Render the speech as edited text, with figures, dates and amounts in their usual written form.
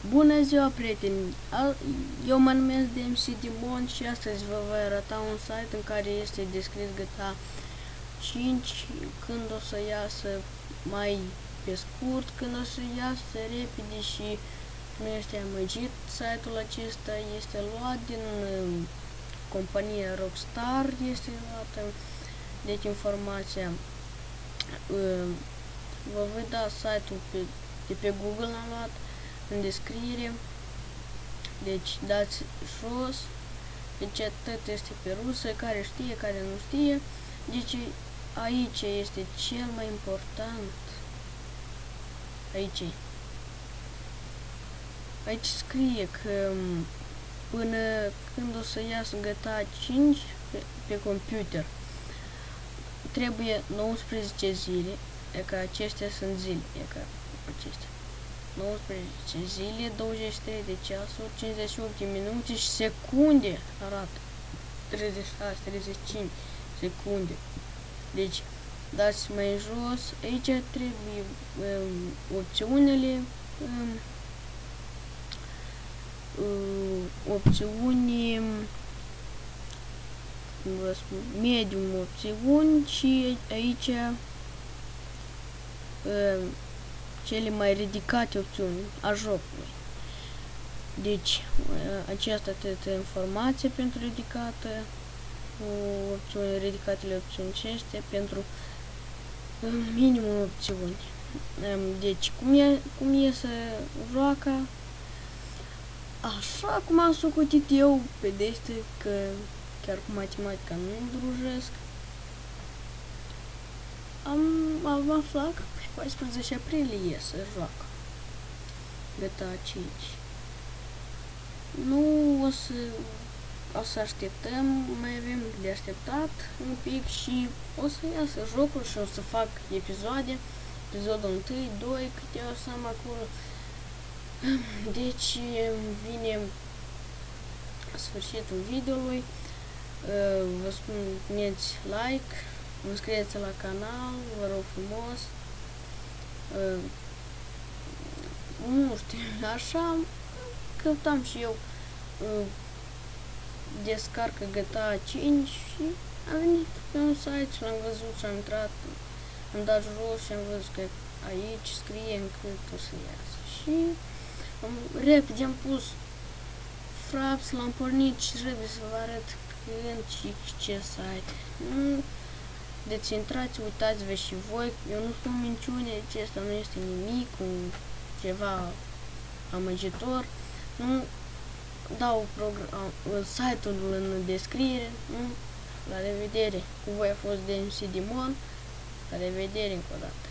Bună ziua, prieteni! Eu mă numesc DMC Dimon și astăzi vă voi arăta un site în care este descris GTA 5 când o să iasă mai pe scurt, când o să iasă repede și nu este amăgit. Site-ul acesta este luat din compania Rockstar, este luată, deci informația vă voi da site-ul de pe Google, l-am luat în descriere, deci dați jos, deci atât este pe rusă, care știe, care nu știe, deci aici este cel mai important, aici scrie că până când o să iasă GTA 5 pe computer trebuie 19 zile, e că acestea sunt zile, e că acestea 19 zile, 23 de ceasuri, 58 de minute și secunde, arată 36, 35 secunde. Deci dați mai jos, aici trebuie opțiunile, opțiuni, vă spun, medium opțiuni și aici cele mai ridicate opțiuni a jocului. Deci, aceasta atât informație pentru ridicată, opțiuni, ridicatele opțiuni acestea pentru minimum opțiuni. Deci, cum e să joacă, așa cum am socotit eu pe deste, că chiar cu matematica nu îndrujesc, am aflat că pe 14 aprilie să joacă GTA 5. Nu o să așteptăm, mai avem de așteptat un pic și o să iasă jocul și o să fac episodul 1, 2, câte o să am acolo. Deci vine sfârșitul videoului, vă spun, puneți like, înscrieți la canal, vă rog frumos. Nu știu, așa căutam și eu descarcă GTA 5 și am venit pe un site și l-am văzut și am intrat, am dat jos și am văzut că aici scrie încât o să iasă și repede am pus Fraps, l-am pornit și trebuie să vă arăt când și ce site. Deci intrați, uitați-vă și voi, eu nu spun minciune, acesta nu este nimic, ceva amăgitor, nu dau site-ul în descriere, nu? La revedere, cu voi a fost DMC Dimon, la revedere încă o dată.